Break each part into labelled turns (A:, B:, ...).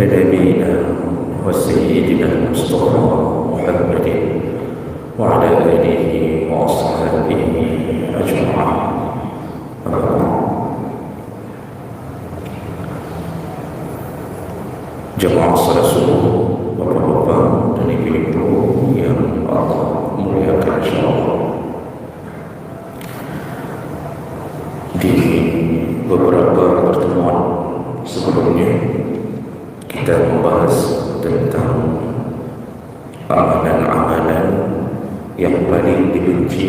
A: نبينا وسيدنا المصطفى محمد وعلى آله وأصحابه أجمعين. Jemaah salat subuh, bapak-bapak dan ibu-ibu yang Allah muliakan insyaallah. Di beberapa pertemuan sebelumnya kita membahas tentang amalan-amalan yang paling dibenci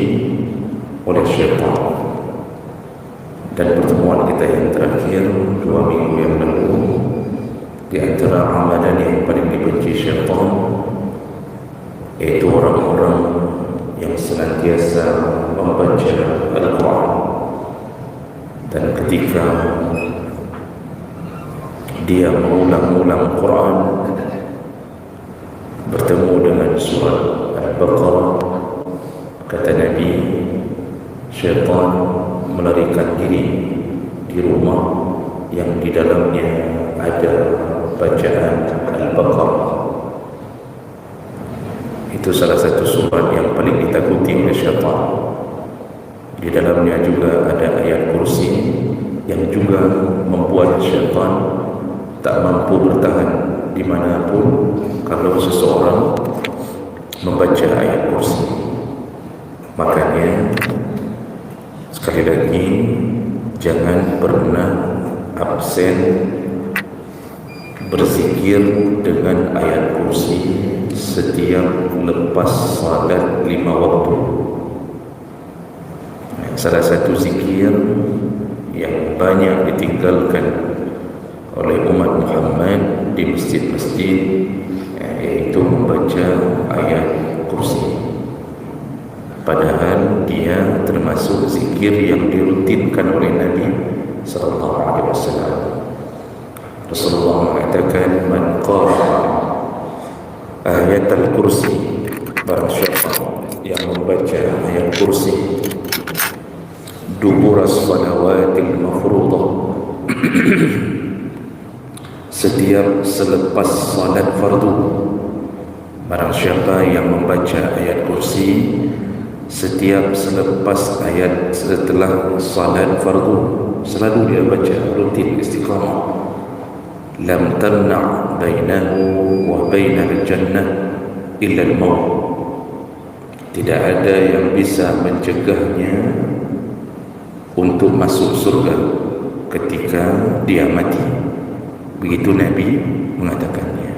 A: oleh syaitan. Dan pertemuan kita yang terakhir 2 minggu yang lalu, di antara amalan yang paling dibenci syaitan yaitu orang-orang yang senantiasa membaca Al-Quran, dan ketika dia mengulang-ulang Quran bertemu dengan surat Al-Baqarah, kata Nabi, syaitan melarikan diri di rumah yang di dalamnya ada bacaan Al-Baqarah. Itu salah satu surat yang paling ditakuti oleh syaitan. Di dalamnya juga ada ayat kursi yang juga membuat syaitan tak mampu bertahan dimanapun kalau seseorang membaca ayat kursi. Makanya sekali lagi, jangan pernah absen berzikir dengan ayat kursi setiap lepas salat 5 waktu. Salah satu zikir yang banyak ditinggalkan oleh umat Muhammad di masjid-masjid yaitu membaca ayat kursi. Padahal dia termasuk zikir yang dirutinkan oleh Nabi sallallahu alaihi wasallam. Rasulullah mengatakan, man qara'a ayat al-kursi, barang siapa yang membaca ayat kursi dubur as-salawatil mafruḍah, setiap selepas salat fardu. Barang siapa yang membaca ayat kursi setiap selepas ayat setelah salat fardu, selalu dia baca, rutin, istiqamah, lam tamna' bainahu wa bainal jannah illa al-maut, tidak ada yang bisa mencegahnya untuk masuk surga ketika dia mati. Begitu Nabi mengatakannya.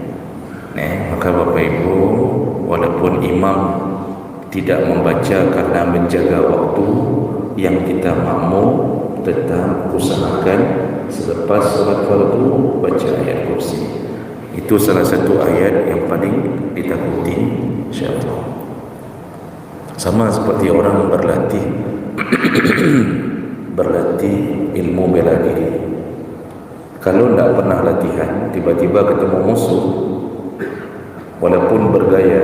A: Maka Bapak Ibu, walaupun imam tidak membaca karena menjaga waktu, yang kita makmum tetap usahakan selepas salat fardu baca ayat kursi. Itu salah satu ayat yang paling ditakuti syaitan. Sama seperti orang berlatih ilmu bela diri. Kalau tidak pernah latihan, tiba-tiba ketemu musuh, walaupun bergaya,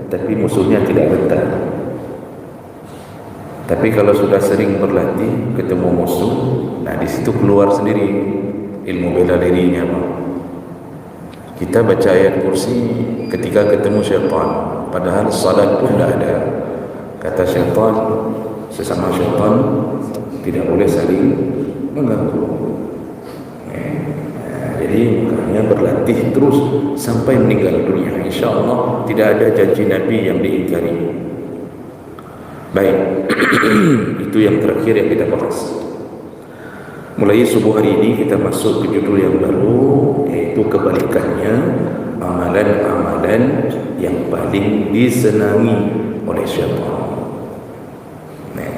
A: tapi musuhnya tidak gentar. Tapi kalau sudah sering berlatih, ketemu musuh, nah di situ keluar sendiri ilmu bela dirinya. Kita baca ayat kursi ketika ketemu syaitan, padahal salat pun tidak ada. Kata syaitan, sesama syaitan tidak boleh saling mengganggu. Jadi makanya berlatih terus sampai meninggal dunia. InsyaAllah tidak ada janji Nabi yang diingkari. Baik, itu yang terakhir yang kita bahas. Mulai subuh hari ini kita masuk ke judul yang baru, yaitu kebalikannya, amalan-amalan yang paling disenangi oleh syaitan.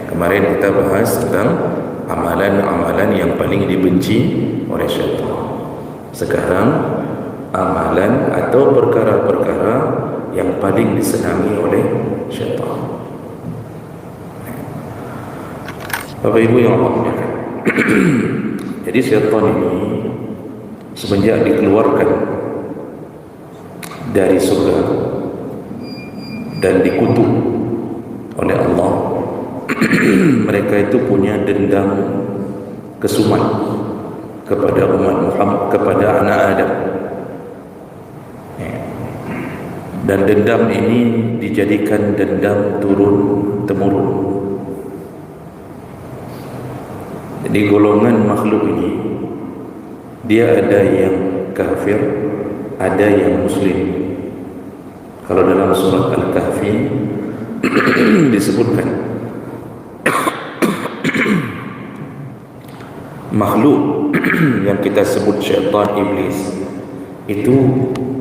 A: Kemarin kita bahas tentang amalan-amalan yang paling dibenci oleh syaitan. Sekarang amalan atau perkara-perkara yang paling disenangi oleh syaitan. Bapak Ibu yang Allah muliakan. Jadi syaitan ini semenjak dikeluarkan dari surga dan dikutuk oleh Allah, mereka itu punya dendam kesumat kepada umat Muhammad, kepada anak Adam. Dan dendam ini dijadikan dendam turun-temurun. Jadi golongan makhluk ini, dia ada yang kafir, ada yang muslim. Kalau dalam surat Al-Kahfi disebutkan makhluk yang kita sebut syaitan, iblis, itu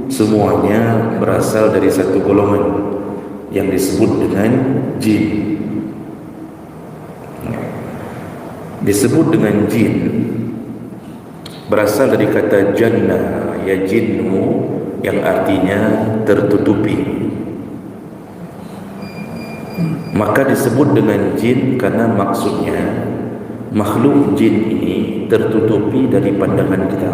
A: semuanya berasal dari satu golongan yang disebut dengan jin. Disebut dengan jin berasal dari kata jannah, ya jinnu, yang artinya tertutupi. Maka disebut dengan jin karena maksudnya makhluk jin ini tertutupi dari pandangan kita.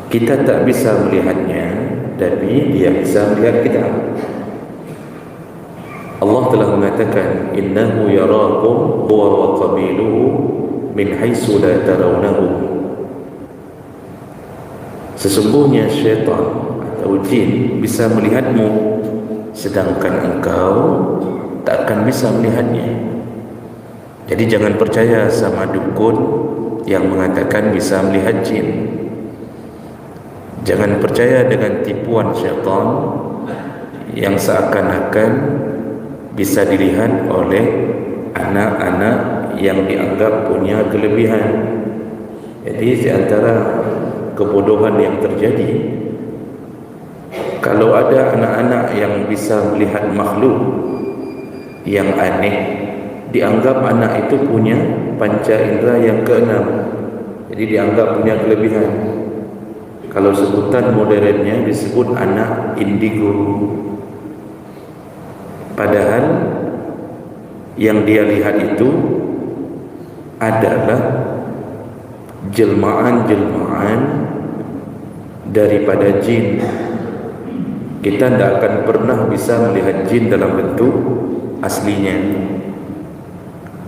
A: Kita tak bisa melihatnya, tapi dia bisa melihat kita. Allah telah mengatakan, innahu yarakum huwa wa qabiluhu min haitsu la tarawnahum. Sesungguhnya syaitan atau jin bisa melihatmu, sedangkan engkau tak akan bisa melihatnya. Jadi jangan percaya sama dukun yang mengatakan bisa melihat jin. Jangan percaya dengan tipuan syaitan yang seakan-akan bisa dilihat oleh anak-anak yang dianggap punya kelebihan. Jadi di antara kebodohan yang terjadi, kalau ada anak-anak yang bisa melihat makhluk yang aneh, dianggap anak itu punya panca indera yang keenam, jadi dianggap punya kelebihan. Kalau sebutan modernnya disebut anak indigo. Padahal yang dia lihat itu adalah jelmaan-jelmaan daripada jin. Kita tidak akan pernah bisa melihat jin dalam bentuk aslinya.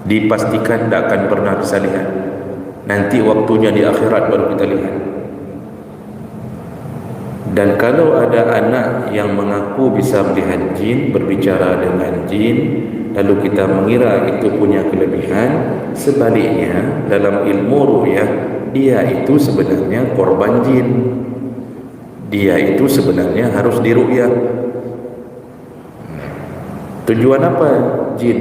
A: Dipastikan tidak akan pernah bisa lihat. Nanti waktunya di akhirat baru kita lihat. Dan kalau ada anak yang mengaku bisa melihat jin, berbicara dengan jin, lalu kita mengira itu punya kelebihan, sebaliknya dalam ilmu ru'yah, dia itu sebenarnya korban jin. Dia itu sebenarnya harus diru'yah. Tujuan apa jin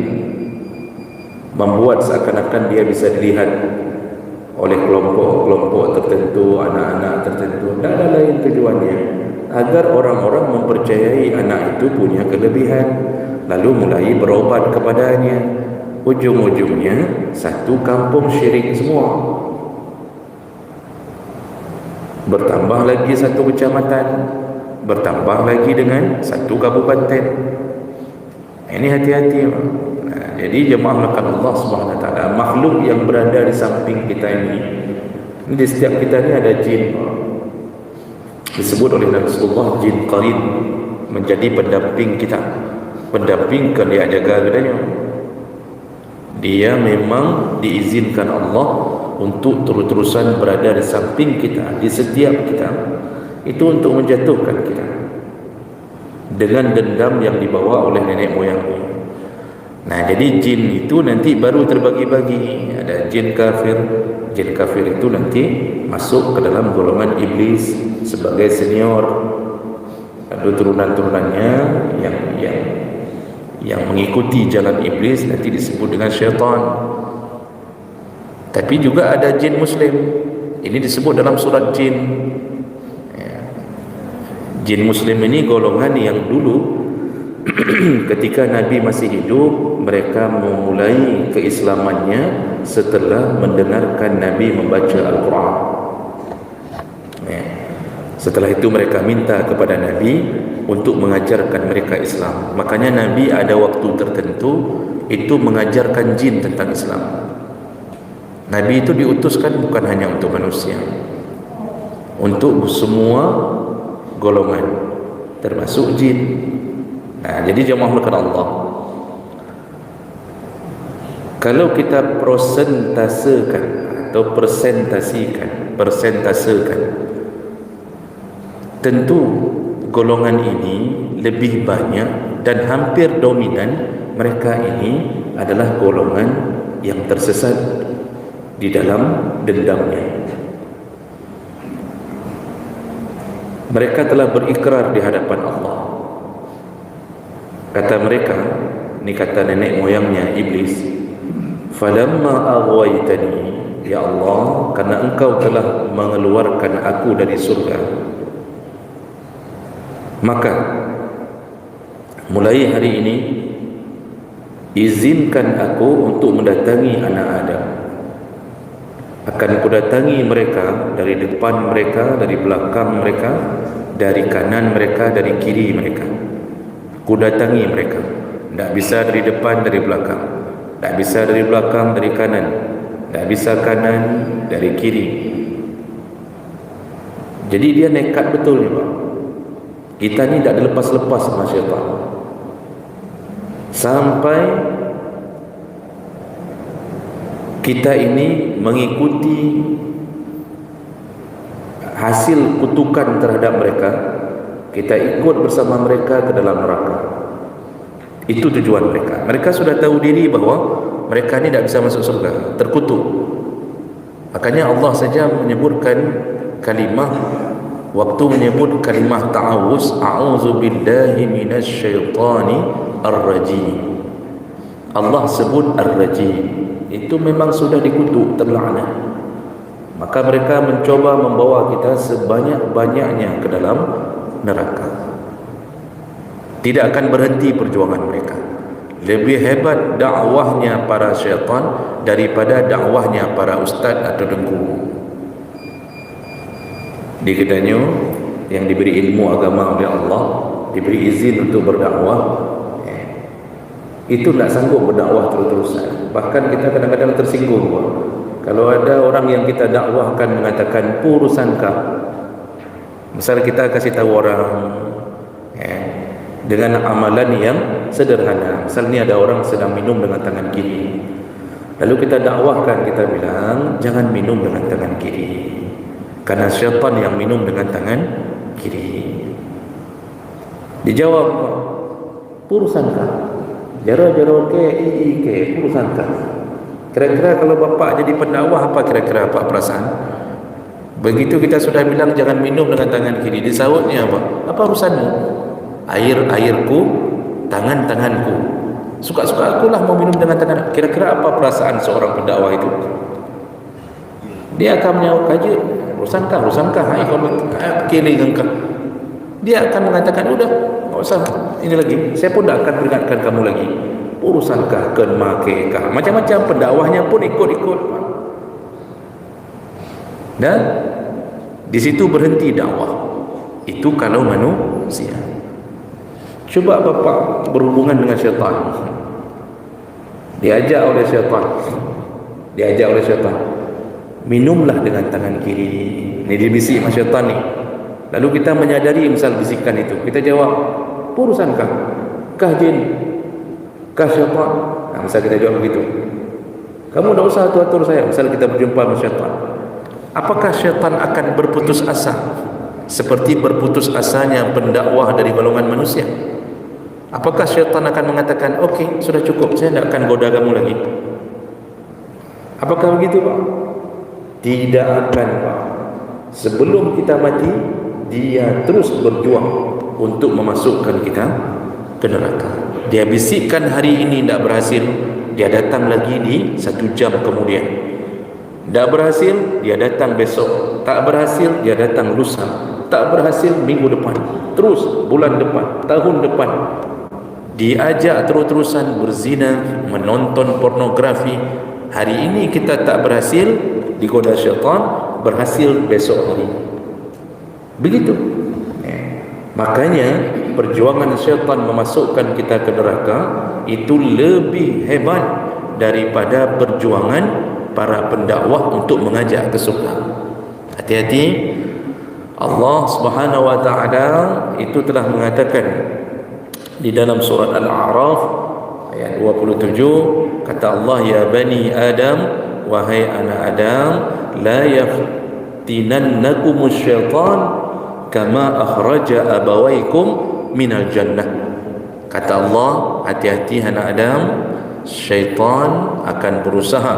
A: membuat seakan-akan dia bisa dilihat oleh kelompok-kelompok tertentu, anak-anak tertentu? Tidak ada lain tujuannya, agar orang-orang mempercayai anak itu punya kelebihan, lalu mulai berobat kepadanya. Ujung-ujungnya satu kampung syirik semua. Bertambah lagi satu kecamatan, bertambah lagi dengan satu kabupaten. Ini hati-hati. Jadi jemaah Allah Subhanahu wa taala, makhluk yang berada di samping kita ini di setiap kita ini ada jin. Disebut oleh Nabi sallallahu jin qarin, menjadi pendamping kita, pendamping kalau dia jaga gedanya. Dia memang diizinkan Allah untuk terus-terusan berada di samping kita, di setiap kita, itu untuk menjatuhkan kita dengan dendam yang dibawa oleh nenek moyang. Nah, jadi jin itu nanti baru terbagi-bagi. Ada jin kafir. Jin kafir itu nanti masuk ke dalam golongan iblis sebagai senior. Lalu turunan-turunannya yang mengikuti jalan iblis nanti disebut dengan syaitan. Tapi juga ada jin muslim. Ini disebut dalam surat jin. Jin muslim ini golongan yang dulu ketika Nabi masih hidup, mereka memulai keislamannya setelah mendengarkan Nabi membaca Al-Quran. Setelah itu mereka minta kepada Nabi untuk mengajarkan mereka Islam. Makanya Nabi ada waktu tertentu itu mengajarkan jin tentang Islam. Nabi itu diutuskan bukan hanya untuk manusia, untuk semua golongan, termasuk jin. Nah, jadi jemaah Allah, kalau kita persentasekan atau persentasekan, tentu golongan ini lebih banyak dan hampir dominan mereka ini adalah golongan yang tersesat di dalam dendamnya. Mereka telah berikrar di hadapan Allah. Kata mereka, ini kata nenek moyangnya Iblis, falamma aghwaytani, ya Allah, karena engkau telah mengeluarkan aku dari surga, maka mulai hari ini izinkan aku untuk mendatangi anak Adam. Akan kudatangi mereka dari depan mereka, dari belakang mereka, dari kanan mereka, dari kiri mereka. Kudatangi mereka. Tak bisa dari depan, dari belakang. Tak bisa dari belakang, dari kanan. Tak bisa kanan, dari kiri. Jadi dia nekat betul ni, Pak. Kita ni tak ada lepas-lepas sama syaitan. Sampai kita ini mengikuti hasil kutukan terhadap mereka, kita ikut bersama mereka ke dalam neraka. Itu tujuan mereka. Mereka sudah tahu diri bahawa mereka ni tak bisa masuk surga, terkutuk. Makanya Allah saja menyebutkan kalimah, waktu menyebut kalimah ta'awuz, a'udzu billahi minasyaitani ar-rajim. Allah sebut ar-rajim. Itu memang sudah dikutuk, terlaknat. Maka mereka mencoba membawa kita sebanyak-banyaknya ke dalam neraka. Tidak akan berhenti perjuangan mereka. Lebih hebat dakwahnya para syaitan daripada dakwahnya para ustaz atau dengku. Di Kedanyu yang diberi ilmu agama oleh Allah, diberi izin untuk berdakwah, itu tak sanggup berdakwah terus-terusan. Bahkan kita kadang-kadang tersinggung, Pak. Kalau ada orang yang kita dakwahkan mengatakan urusankah, misal kita kasih tahu orang dengan amalan yang sederhana. Misal ni ada orang sedang minum dengan tangan kiri, lalu kita dakwahkan, kita bilang jangan minum dengan tangan kiri, karena syaitan yang minum dengan tangan kiri. Dijawab, urusankah? Jaro-jaro ke urusankah? Kira-kira kalau bapak jadi pendakwah, apa kira-kira apa perasaan? Begitu kita sudah bilang jangan minum dengan tangan kiri, disahutnya apa? Apa urusanmu? Air-airku, tangan-tanganku. Suka-suka akulah mau minum dengan tangan. Kira-kira apa perasaan seorang pendakwah itu? Dia akan menjawab, kaji, urusankah, hai kiri engkau. Dia akan mengatakan, udah, tak usah ini lagi, saya pun tak akan peringatkan kamu lagi. Urusankah, kemakekah, macam-macam pendakwahnya pun ikut-ikut. Dan di situ berhenti dakwah. Itu kalau manusia. Coba bapak berhubungan dengan syaitan, diajak oleh syaitan, minumlah dengan tangan kiri. Ini dibisik sama syaitan ni. Lalu kita menyadari misal bisikan itu, kita jawab, urusankah? Kah jin? Kah syaitan? Nah, misal kita jawab begitu, kamu tak usah atur-atur saya. Misal kita berjumpa dengan syaitan, apakah syaitan akan berputus asa seperti berputus asanya pendakwah dari golongan manusia? Apakah syaitan akan mengatakan, okey, sudah cukup, saya tidak akan goda kamu lagi? Apakah begitu, Pak? Tidak akan, Pak. Sebelum kita mati, dia terus berjuang untuk memasukkan kita ke neraka. Dia bisikkan hari ini tidak berhasil, dia datang lagi di 1 jam kemudian. Tak berhasil, dia datang besok. Tak berhasil, dia datang lusa. Tak berhasil, minggu depan. Terus, bulan depan, tahun depan. Diajak terus-terusan berzina, menonton pornografi. Hari ini kita tak berhasil, digoda syaitan, berhasil besok hari. Begitu. Makanya perjuangan syaitan memasukkan kita ke neraka itu lebih hebat daripada perjuangan para pendakwah untuk mengajak ke surga. Hati-hati. Allah Subhanahu wa taala itu telah mengatakan di dalam surat Al-A'raf ayat 27, kata Allah, ya bani Adam, wahai anak Adam, la yaftinannakumus syaitan kama akhraja abawaikum minal jannah. Kata Allah, hati-hati anak Adam, syaitan akan berusaha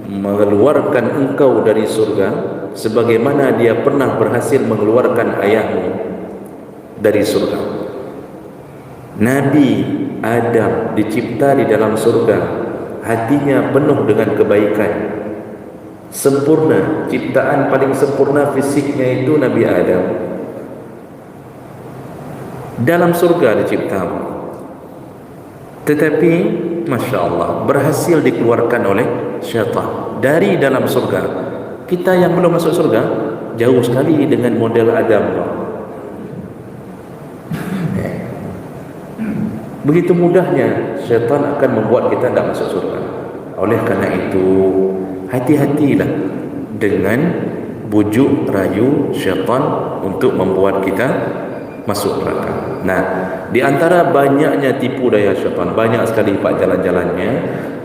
A: mengeluarkan engkau dari surga sebagaimana dia pernah berhasil mengeluarkan ayahmu dari surga. Nabi Adam dicipta di dalam surga, hatinya penuh dengan kebaikan, sempurna, ciptaan paling sempurna fisiknya itu Nabi Adam. Dalam surga dicipta, tetapi Masya Allah berhasil dikeluarkan oleh syaitan dari dalam surga. Kita yang belum masuk surga jauh sekali dengan model Adam. Begitu mudahnya syaitan akan membuat kita tidak masuk surga. Oleh karena itu, hati-hatilah dengan bujuk rayu syaitan untuk membuat kita masuk neraka. Nah, di antara banyaknya tipu daya syaitan, banyak sekali pak jalan-jalannya,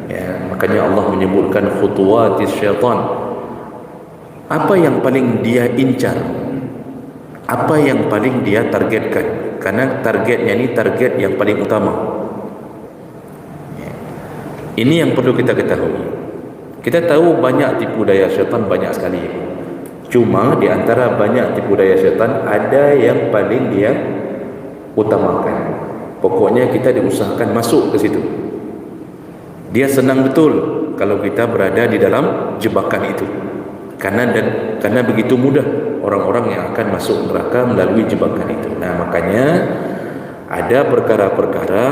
A: ya, makanya Allah menyebutkan khutuwatis syaitan. Apa yang paling dia incar? Apa yang paling dia targetkan? Karena targetnya ini target yang paling utama. Ini yang perlu kita ketahui. Kita tahu banyak tipu daya syaitan, banyak sekali. Cuma di antara banyak tipu daya syaitan, ada yang paling dia utamakan. Pokoknya kita diusahakan masuk ke situ. Dia senang betul kalau kita berada di dalam jebakan itu. Karena begitu mudah orang-orang yang akan masuk neraka melalui jebakan itu. Nah, makanya ada perkara-perkara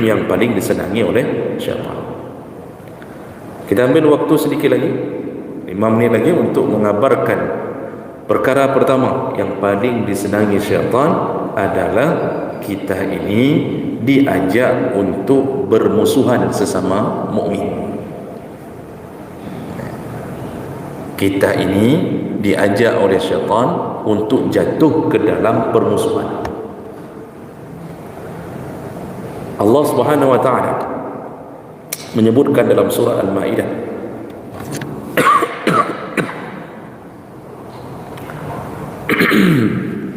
A: yang paling disenangi oleh syaitan. Kita ambil waktu sedikit lagi, 5 menit lagi, untuk mengabarkan perkara pertama yang paling disenangi syaitan adalah kita ini diajak untuk bermusuhan sesama mukmin. Kita ini diajak oleh syaitan untuk jatuh ke dalam permusuhan. Allah Subhanahu wa taala menyebutkan dalam surah Al-Maidah,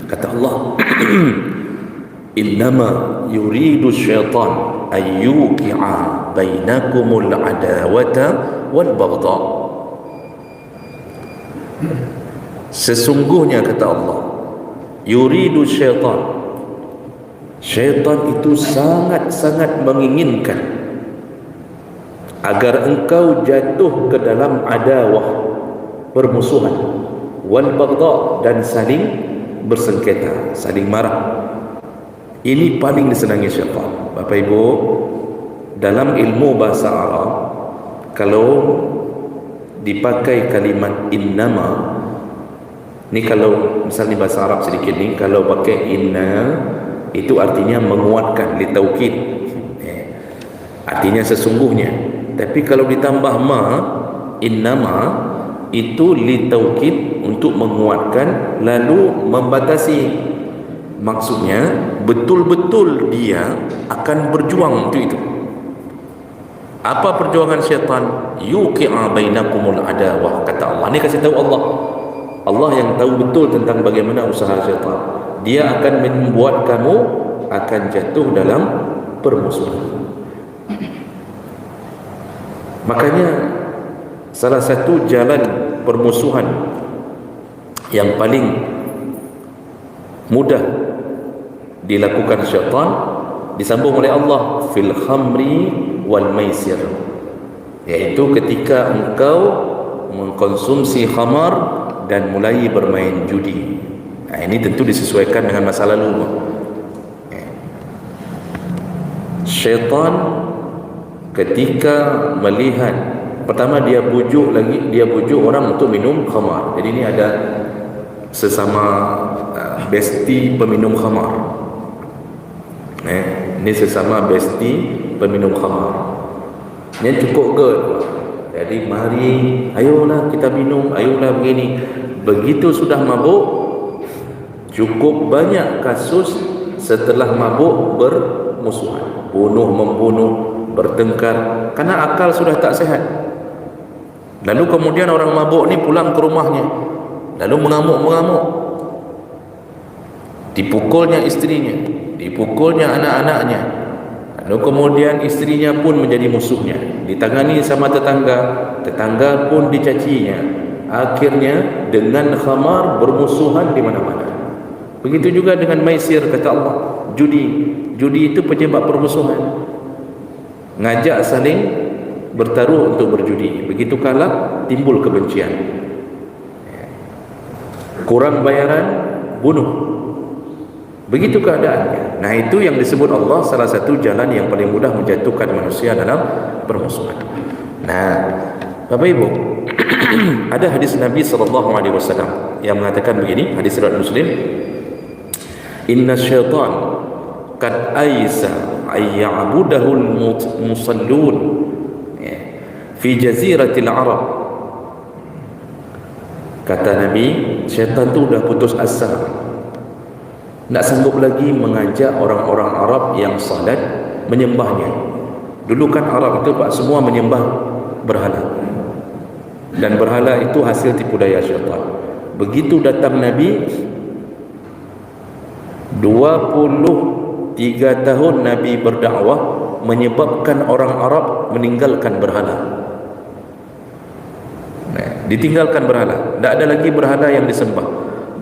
A: kata Allah, innama yuridu syaitan ayyuqi'a bainakumul adawata wal baghdha. Sesungguhnya kata Allah, yuridu syaitan, syaitan itu sangat-sangat menginginkan agar engkau jatuh ke dalam adawah, permusuhan, wal baghdha, dan saling bersengketa, saling marah. Ini paling disenangi syaitan. Bapak Ibu, dalam ilmu bahasa Arab, kalau dipakai kalimat innama, ni kalau misalnya bahasa Arab sedikit ni, kalau pakai inna itu artinya menguatkan, litaukid, artinya sesungguhnya. Tapi kalau ditambah ma, innama, itu litaukid, untuk menguatkan lalu membatasi. Maksudnya betul-betul dia akan berjuang untuk itu. Apa perjuangan syaitan? Yuqi'a bainakumul adawah, kata Allah. Ini kasih tahu Allah. Allah yang tahu betul tentang bagaimana usaha syaitan. Dia akan membuat kamu akan jatuh dalam permusuhan. Makanya salah satu jalan permusuhan yang paling mudah dilakukan syaitan disambung oleh Allah, fil khamri wal maisir, yaitu ketika engkau mengkonsumsi khamar dan mulai bermain judi. Nah, ini tentu disesuaikan dengan masa lalu. Syaitan ketika melihat, pertama dia bujuk orang untuk minum khamar. Jadi ini ada sesama besti peminum khamar. Ini sesama besti peminum khamar. Ini cukup ke? Jadi mari, ayolah kita minum, ayolah begini. Begitu sudah mabuk, cukup banyak kasus setelah mabuk bermusuhan, bunuh-membunuh, bertengkar, karena akal sudah tak sehat. Lalu kemudian orang mabuk ni pulang ke rumahnya, lalu mengamuk-mengamuk, dipukulnya istrinya, dipukulnya anak-anaknya, lalu kemudian istrinya pun menjadi musuhnya, ditangani sama tetangga, tetangga pun dicacinya, akhirnya dengan khamar bermusuhan di mana-mana. Begitu juga dengan maisir, kata Allah, judi itu penyebab permusuhan, ngajak saling bertaruh untuk berjudi, begitu kalah timbul kebencian, kurang bayaran bunuh, begitu keadaannya. Nah, itu yang disebut Allah salah satu jalan yang paling mudah menjatuhkan manusia dalam permusuhan. Nah, Bapak Ibu, ada hadis Nabi SAW yang mengatakan begini, hadis riwayat Muslim, inna syaitan qad aisa ayya'budahul musallun fi jaziratil Arab. Kata Nabi, syaitan tu dah putus asa, tak sanggup lagi mengajak orang-orang Arab yang salat menyembahnya. Dulu kan Arab itu Pak semua menyembah berhala, dan berhala itu hasil tipu daya syaitan. Begitu datang Nabi, 23 tahun Nabi berdakwah, menyebabkan orang Arab meninggalkan berhala. Nah, ditinggalkan berhala, tidak ada lagi berhala yang disembah.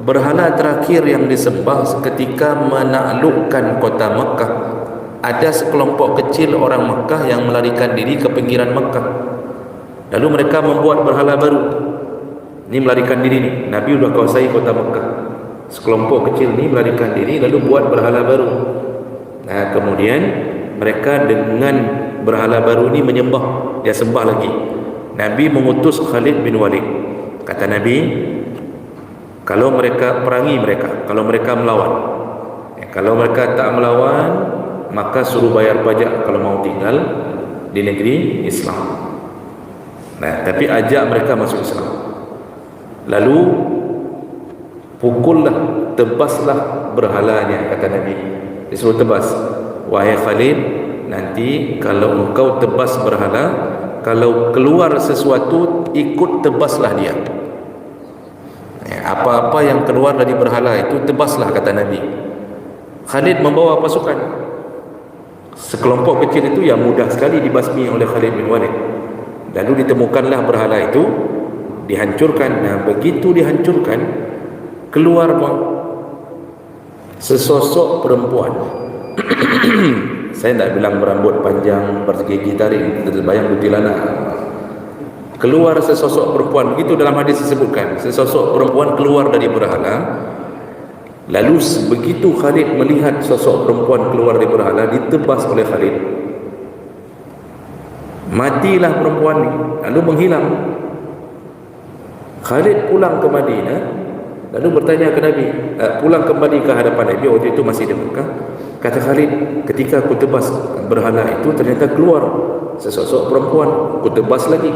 A: Berhala terakhir yang disembah ketika menaklukkan kota Mekah, ada sekelompok kecil orang Mekah yang melarikan diri ke pinggiran Mekah, lalu mereka membuat berhala baru. Ini melarikan diri nih, Nabi sudah kuasai kota Mekah, sekelompok kecil ni melarikan diri lalu buat berhala baru. Nah, kemudian mereka dengan berhala baru ni menyembah, dia sembah lagi. Nabi mengutus Khalid bin Walid. Kata Nabi, kalau mereka perangi mereka, kalau mereka melawan, kalau mereka tak melawan, maka suruh bayar pajak kalau mau tinggal di negeri Islam. Nah, tapi ajak mereka masuk Islam. Lalu pukullah, tebaslah berhalanya, kata Nabi. Disuruh tebas. Wahai Khalid, nanti kalau engkau tebas berhala, kalau keluar sesuatu, ikut tebaslah dia. Apa-apa yang keluar dari berhala itu tebaslah, kata Nabi. Khalid membawa pasukan. Sekelompok kecil itu yang mudah sekali dibasmi oleh Khalid bin Walid. Lalu ditemukanlah berhala itu, dihancurkan. Nah, begitu dihancurkan, keluar sesosok perempuan. Saya tidak bilang berambut panjang, bergigi taring, terbayang kuntilanak. Keluar sesosok perempuan, begitu dalam hadis disebutkan, sesosok perempuan keluar dari berhala. Lalu begitu Khalid melihat sosok perempuan keluar dari berhala, ditebas oleh Khalid, matilah perempuan ini, lalu menghilang. Khalid pulang ke Madinah, lalu bertanya ke Nabi, pulang kembali ke hadapan Nabi, waktu itu masih di Mekah. Kata Khalid, ketika aku tebas berhala itu, ternyata keluar sesosok perempuan, aku tebas lagi.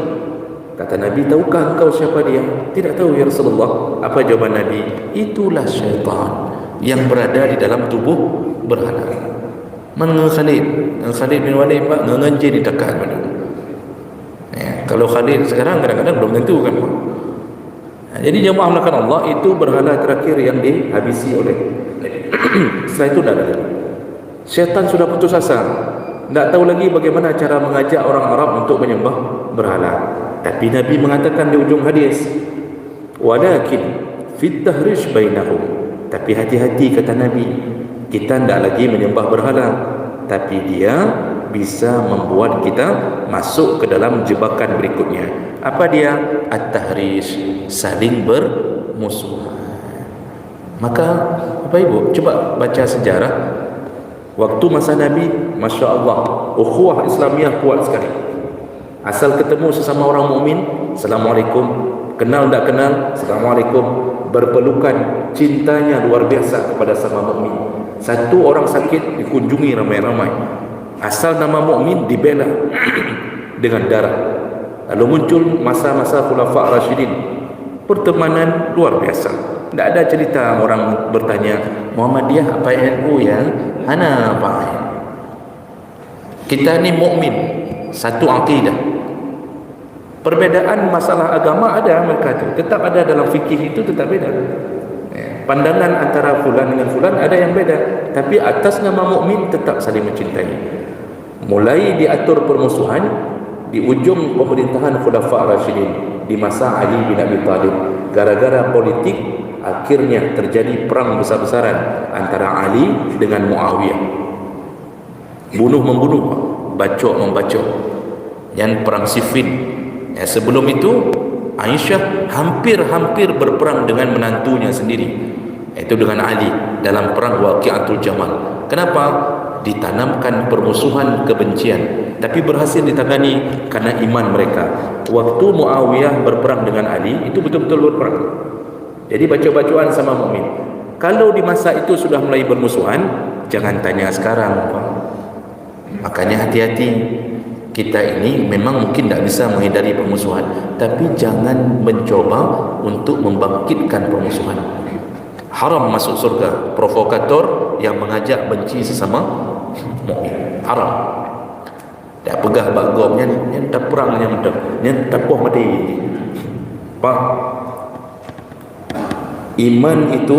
A: Kata Nabi, tahukah engkau siapa dia? Tidak tahu ya Rasulullah. Apa jawaban Nabi? Itulah syaitan yang berada di dalam tubuh berhala. Mana Khalid? Khalid bin Walid Pak ngenje di dekat mana? Kalau Khalid sekarang kadang-kadang belum tentu kan. Jadi jemaah melakukan Allah, itu berhala terakhir yang dihabisi oleh setelah itu dah ada. Syaitan sudah putus asa, tidak tahu lagi bagaimana cara mengajak orang Arab untuk menyembah berhala. Tapi Nabi mengatakan di ujung hadis, walakin fit tahrish bainahum, tapi hati-hati, kata Nabi, kita tidak lagi menyembah berhala, tapi dia bisa membuat kita masuk ke dalam jebakan berikutnya. Apa dia? At-tahrish, saling bermusuhan. Maka Bapak Ibu, coba baca sejarah waktu masa Nabi, Masya Allah, ukhuwah Islamiyah kuat sekali. Asal ketemu sesama orang mukmin, Assalamualaikum. Kenal tak kenal, Assalamualaikum. Berpelukan, cintanya luar biasa kepada sama mukmin. Satu orang sakit dikunjungi ramai-ramai. Asal nama mukmin dibela dengan darah. Lalu muncul masa-masa Khulafa' Rasyidin, pertemanan luar biasa. Tidak ada cerita orang bertanya, Muhammadiyah apa NU ya? Ana apa? Kita ni mukmin, satu akidah. Perbezaan masalah agama ada mereka tu, tetap ada dalam fikih itu, tetap beda. Pandangan antara fulan dengan fulan ada yang beda, tapi atas nama mukmin tetap saling mencintai. Mulai diatur permusuhan di ujung pemerintahan Khulafa' Rasyidin di masa Ali bin Abi Thalib, gara-gara politik akhirnya terjadi perang besar-besaran antara Ali dengan Muawiyah. Bunuh-membunuh, bacok-membacok, dan perang Siffin. Sebelum itu Aisyah hampir-hampir berperang dengan menantunya sendiri, iaitu dengan Ali, dalam perang Waqi'atul Jamal. Kenapa? Ditanamkan permusuhan, kebencian, tapi berhasil ditangani karena iman mereka. Waktu Muawiyah berperang dengan Ali, itu betul-betul berperang. Jadi bacok-bacokan sama mukmin. Kalau di masa itu sudah mulai bermusuhan, jangan tanya sekarang. Makanya hati-hati. Kita ini memang mungkin tidak bisa menghindari permusuhan, tapi jangan mencoba untuk membangkitkan permusuhan. Haram masuk surga provokator yang mengajak benci sesama mukmin. Haram. Dah pegah bagomnya, yang tak perang yang mendak, yang tak puas mati. Pak, iman itu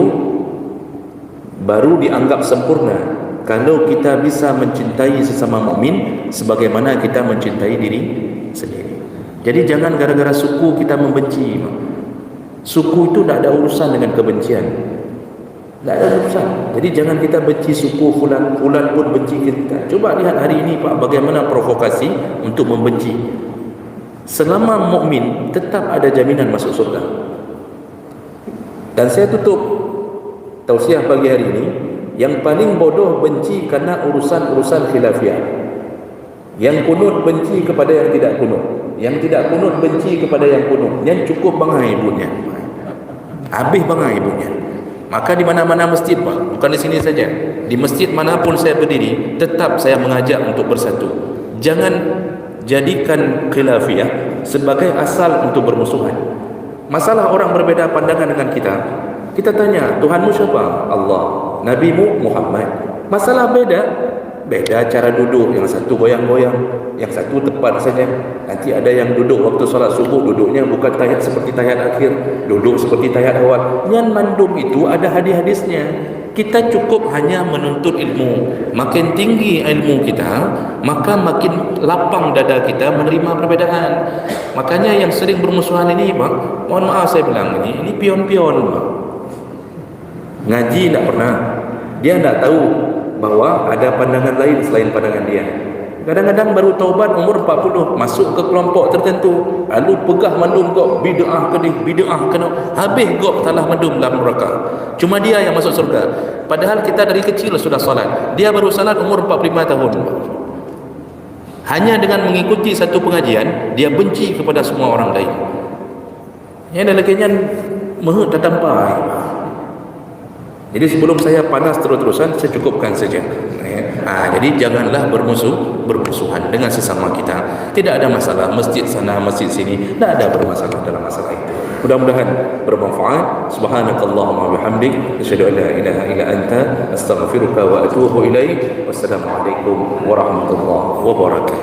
A: baru dianggap sempurna kalau kita bisa mencintai sesama mukmin sebagaimana kita mencintai diri sendiri. Jadi jangan gara-gara suku kita membenci. Suku itu tidak ada urusan dengan kebencian. Tidak ada urusan. Jadi jangan kita benci suku fulan, fulan pun benci kita. Coba lihat hari ini Pak, bagaimana provokasi untuk membenci. Selama mukmin tetap ada jaminan masuk surga. Dan saya tutup tausiah pagi hari ini. Yang paling bodoh benci karena urusan-urusan khilafiyah. Yang kunut benci kepada yang tidak kunut. Yang tidak kunut benci kepada yang kunut. Yang cukup bangai ibunya. Habis bangai ibunya. Maka di mana-mana masjid Pak, bukan di sini saja, di masjid manapun saya berdiri, tetap saya mengajak untuk bersatu. Jangan jadikan khilafiyah sebagai asal untuk bermusuhan. Masalah orang berbeza pandangan dengan kita, kita tanya, Tuhanmu siapa? Allah. Nabimu Muhammad. Masalah beda cara duduk. Yang satu goyang-goyang, yang satu tepat saja. Nanti ada yang duduk waktu solat subuh, duduknya bukan tahiyat seperti tahiyat akhir, duduk seperti tahiyat awal. Yang mandum itu ada hadis-hadisnya. Kita cukup hanya menuntut ilmu. Makin tinggi ilmu kita, maka makin lapang dada kita menerima perbedaan. Makanya yang sering bermusuhan ini Pak, mohon maaf saya bilang, ini pion-pion Pak. Ngaji tak pernah. Dia tak tahu bahawa ada pandangan lain selain pandangan dia. Kadang-kadang baru taubat umur 40, masuk ke kelompok tertentu, lalu pegah mandum kau bid'ah ke ni, bid'ah ke no. Habis kau salah mandum dalam neraka. Cuma dia yang masuk surga. Padahal kita dari kecil sudah salat. Dia baru salat umur 45 tahun. Hanya dengan mengikuti satu pengajian, dia benci kepada semua orang lain. Yang lainnya meh tak tampai. Jadi sebelum saya panas terus-terusan, saya cukupkan saja. Jadi janganlah bermusuhan dengan sesama kita. Tidak ada masalah masjid sana, masjid sini, tidak ada bermasalah dalam masalah itu. Mudah-mudahan bermanfaat. Subhanakallahumma bihamdik, asyhadu an la ilaha illa anta, astaghfiruka wa atubu ilaik. Wassalamualaikum warahmatullahi wabarakatuh.